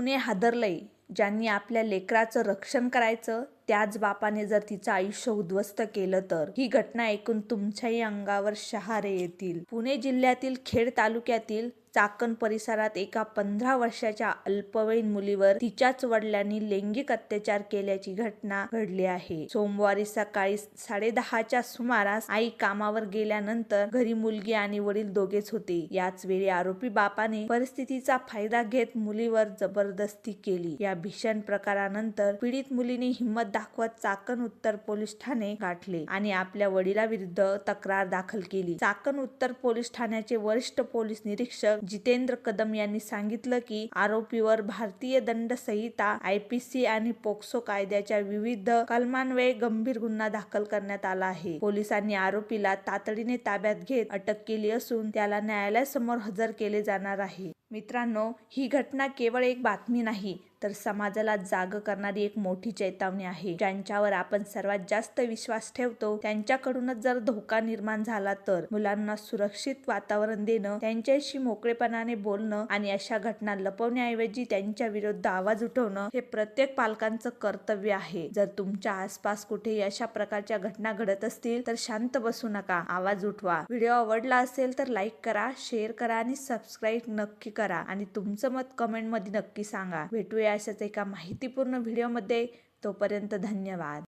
पुणे हादरलंय. ज्यांनी आपल्या लेकराचं रक्षण करायचं त्याच बापाने जर तिचं आयुष्य उद्ध्वस्त केलं तर ही घटना ऐकून तुमच्याही अंगावर शहारे येतील. पुणे जिल्ह्यातील खेड तालुक्यातील चाकण परिसरात एका 15 वर्षाच्या अल्पवयीन मुलीवर तिच्याच वडिलांनी लैंगिक अत्याचार केल्याची घटना घडली आहे. सोमवारी सकाळी 10:30च्या सुमारास आई कामावर गेल्यानंतर घरी मुलगी आणि वडील दोघेच होते. याच वेळी आरोपी बापाने परिस्थितीचा फायदा घेत मुलीवर जबरदस्ती केली. या भीषण प्रकारानंतर पीडित मुलीने हिंमत दाखवत चाकण उत्तर पोलीस ठाणे गाठले आणि आपल्या वडिलाविरुद्ध तक्रार दाखल केली. चाकण उत्तर पोलीस ठाण्याचे वरिष्ठ पोलीस निरीक्षक जितेंद्र कदम यांनी सांगितलं की आरोपीवर भारतीय दंड संहिता, IPC आणि पोक्सो कायद्याच्या विविध कलमान्वये गंभीर गुन्हा दाखल करण्यात आला आहे. पोलिसांनी आरोपीला तातडीने ताब्यात घेत अटक केली असून त्याला न्यायालयासमोर हजर केले जाणार आहे. मित्रांनो, ही घटना केवळ एक बातमी नाही तर समाजाला जाग करणारी एक मोठी चेतावणी आहे. ज्यांच्यावर आपण सर्वात जास्त विश्वास ठेवतो त्यांच्याकडूनच जर धोका निर्माण झाला तर मुलांना सुरक्षित वातावरण देणं, त्यांच्याशी मोकळेपणाने बोलणं आणि अशा घटना लपवण्याऐवजी त्यांच्या विरुद्ध आवाज उठवणं हे प्रत्येक पालकांचं कर्तव्य आहे. जर तुमच्या आसपास कुठेही अशा प्रकारच्या घटना घडत असतील तर शांत बसू नका, आवाज उठवा. व्हिडिओ आवडला असेल तर लाईक करा, शेअर करा आणि सबस्क्राईब नक्की करा आणि तुमचं मत कमेंट मध्ये नक्की सांगा. भेटूया अशाच एका माहितीपूर्ण व्हिडिओमध्ये. तोपर्यंत धन्यवाद.